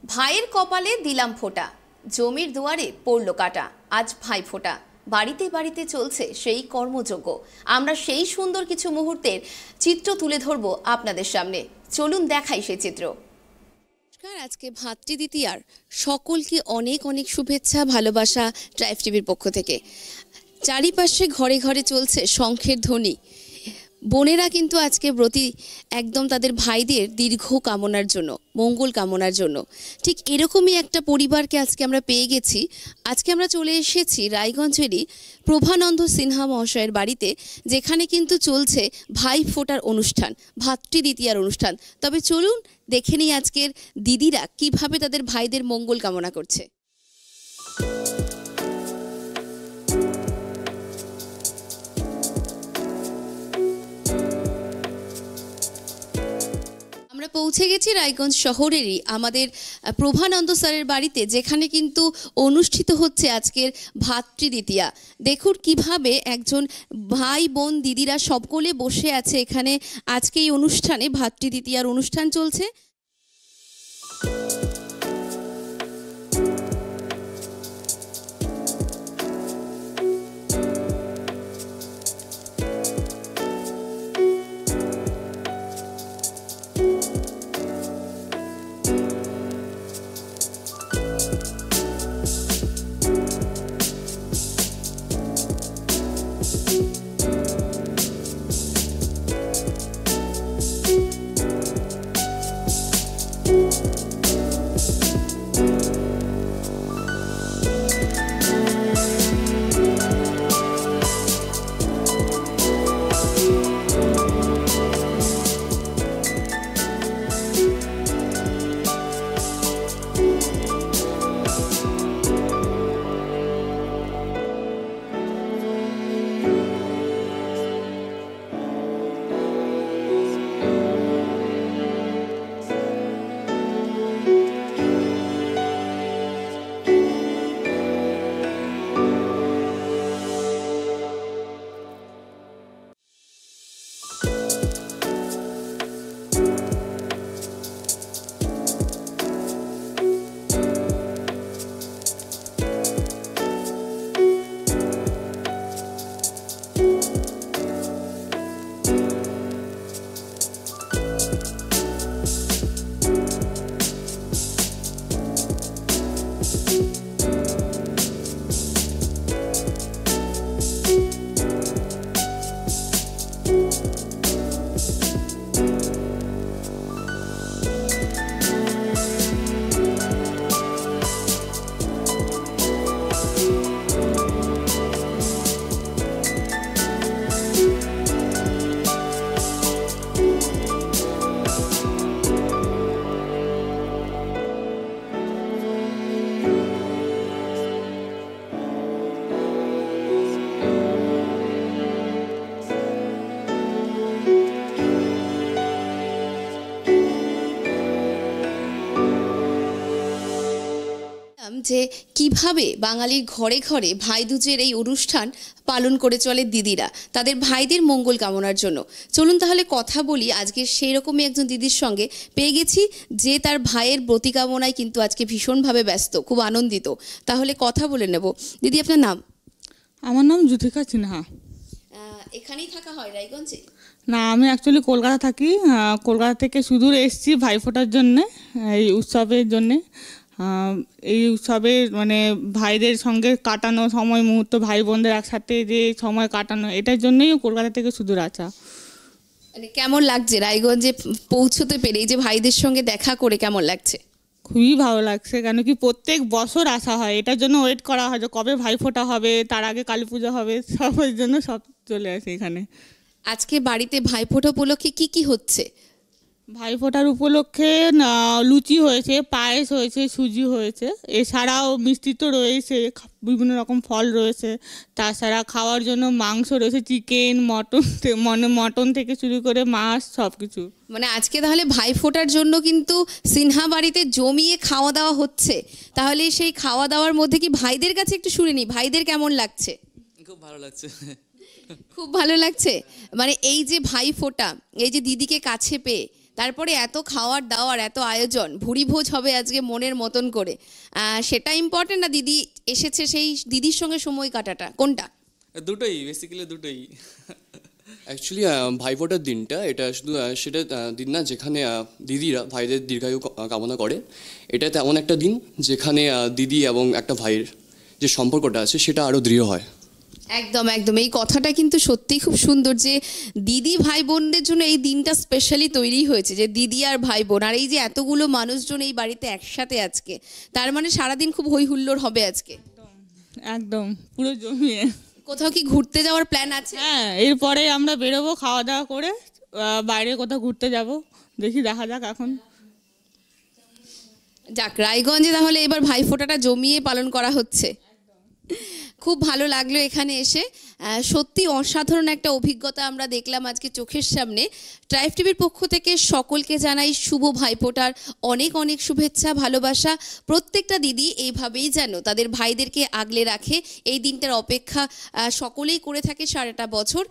ভাইয়ের কপালে দিলাম ফোঁটা, জমির দুয়ারে পড়লো কাটা। আজ ভাই ফোঁটা, বাড়িতে বাড়িতে চলছে সেই কর্মযজ্ঞ। আমরা সেই সুন্দর কিছু মুহূর্তের চিত্র তুলে ধরব আপনাদের সামনে। চলুন দেখাই সেই চিত্র। আজকে ভাতৃদ্বিতীয়ার সকলকে অনেক অনেক শুভেচ্ছা, ভালোবাসা ট্রাইব টিভির পক্ষ থেকে। চারিপাশে ঘরে ঘরে চলছে শঙ্খের ধ্বনি। বোনেরা কিন্তু আজকে ব্রতী একদম তাদের ভাইদের দীর্ঘ কামনার জন্য, মঙ্গল কামনার জন্য। ঠিক এরকমই একটা পরিবারকে আজকে আমরা পেয়ে গেছি। আজকে আমরা চলে এসেছি রায়গঞ্জেরই প্রভানন্দ সিনহা মহাশয়ের বাড়িতে, যেখানে কিন্তু চলছে ভাই ফোঁটার অনুষ্ঠান, ভাতৃদ্বিতীয়ার অনুষ্ঠান। তবে চলুন দেখে নিই আজকের দিদিরা কিভাবে তাদের ভাইদের মঙ্গল কামনা করছে। আমরা পৌঁছে গেছি রায়গঞ্জ শহরেরই আমাদের প্রভানন্দ স্যারের বাড়িতে, যেখানে কিন্তু অনুষ্ঠিত হচ্ছে আজকের ভাতৃদ্বিতীয়া। দেখুন কিভাবে একজন ভাই বোন দিদিরা সকলে বসে আছে এখানে। আজকে এই অনুষ্ঠানে ভাতৃদ্বিতীয়ার অনুষ্ঠান চলছে। যে কিভাবে বাঙালির ঘরে ঘরে ভাইদুজের এই অনুষ্ঠান পালন করে চলে দিদিরা তাদের ভাইদের মঙ্গল কামনার জন্য। চলুন তাহলে কথা বলি আজকে সেই রকমই একজন দিদির সঙ্গে। পেয়ে গেছি যে তার ভাইয়ের ব্রতী কামনায় কিন্তু আজকে ভীষণভাবে ব্যস্ত, খুব আনন্দিত। তাহলে কথা বলে নেব। দিদি, আপনার নাম? আমার নাম জ্যোতিকা সিনহা। এখানেই থাকা হয় রায়গঞ্জে? না, আমি অ্যাকচুয়ালি কলকাতা থাকি। কলকাতা থেকে সুদূর এসেছি ভাইফোঁটার জন্যে, এই উৎসবের জন্যে। এই উৎসবে মানে ভাইদের সঙ্গে কাটানো সময় মুহূর্ত, ভাই বোনদের একসাথে যে সময় কাটানো, এটার জন্যই কলকাতা থেকে সুদূর আসা। মানে কেমন লাগছে রায়গঞ্জে পৌঁছতে পেরে, এই যে ভাইদের সঙ্গে দেখা করে কেমন লাগছে? খুবই ভালো লাগছে, কেন কি প্রত্যেক বছর আসা হয়, এটার জন্য ওয়েট করা হয় যে কবে ভাইফোঁটা হবে, তার আগে কালী পুজো হবে, সবের জন্য সব চলে আসে এখানে। আজকে বাড়িতে ভাইফোঁটা উপলক্ষে কি কি হচ্ছে? ভাইফোঁটার উপলক্ষে লুচি হয়েছে, পায়েস হয়েছে, সুজি হয়েছে, এছাড়াও মিষ্টি তো রয়েছে, বিভিন্ন রকম ফল রয়েছে, তাছাড়া খাওয়ার জন্য মাংস রয়েছে, চিকেন, মটন থেকে শুরু করে মাছ, সব কিছু। মানে আজকে তাহলে ভাইফোঁটার জন্য কিন্তু সিনহা বাড়িতে জমিয়ে খাওয়া দাওয়া হচ্ছে। তাহলে সেই খাওয়া দাওয়ার মধ্যে কি ভাইদের কাছে একটু শুনে নি, ভাইদের কেমন লাগছে? খুব ভালো লাগছে। খুব ভালো লাগছে। মানে এই যে ভাইফোঁটা, এই যে দিদিকে কাছে পেয়ে, তারপরে এত খাওয়ার দাওয়ার, এত আয়োজন, ভুরিভোজ হবে আজকে মনের মতন করে, সেটা ইম্পর্টেন্ট না দিদি এসেছে সেই দিদির সঙ্গে সময় কাটাটা, কোনটা? দুটোই, বেসিক্যালি দুটোই। অ্যাকচুয়ালি ভাইফোঁটার দিনটা এটা শুধু সেটা দিন না যেখানে দিদিরা ভাইদের দীর্ঘায়ু কামনা করে। এটা তেমন একটা দিন যেখানে দিদি এবং একটা ভাইয়ের যে সম্পর্কটা আছে সেটা আরও দৃঢ় হয়। একদম একদম, এই কথাটা কিন্তু সত্যিই খুব সুন্দর যে দিদি ভাই বোনদের জন্য এই দিনটা স্পেশালি তৈরি হয়েছে, যে দিদি আর ভাই বোন, আর এই যে এতগুলো মানুষজন এই বাড়িতে একসাথে আজকে, তার মানে সারাদিন খুব হই হুল্লোড় হবে আজকে। একদম পুরো জমিয়ে। কোথাও কি ঘুরতে যাওয়ার প্ল্যান আছে? হ্যাঁ, এরপরে আমরা বেরোবো খাওয়া দাওয়া করে, বাইরে কোথাও ঘুরতে যাব, দেখা যাক এখন। যাক, রায়গঞ্জে তাহলে এবার ভাইফোঁটাটা জমিয়ে পালন করা হচ্ছে। খুব ভালো লাগলো এখানে এসে, সত্যি অসাধারণ একটা অভিজ্ঞতা আমরা দেখলাম আজকে চোখের সামনে। ট্রাইব টিভির পক্ষ থেকে সকলকে জানাই শুভ ভাইফোঁটার অনেক অনেক শুভেচ্ছা, ভালোবাসা। প্রত্যেকটা দিদি এইভাবেই যেন তাদের ভাইদেরকে আগলে রাখে, এই দিনটার অপেক্ষা সকলেই করে থাকে সারাটা বছর।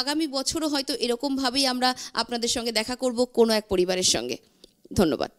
আগামী বছরও হয়তো এরকমভাবেই আমরা আপনাদের সঙ্গে দেখা করব কোনো এক পরিবারের সঙ্গে। ধন্যবাদ।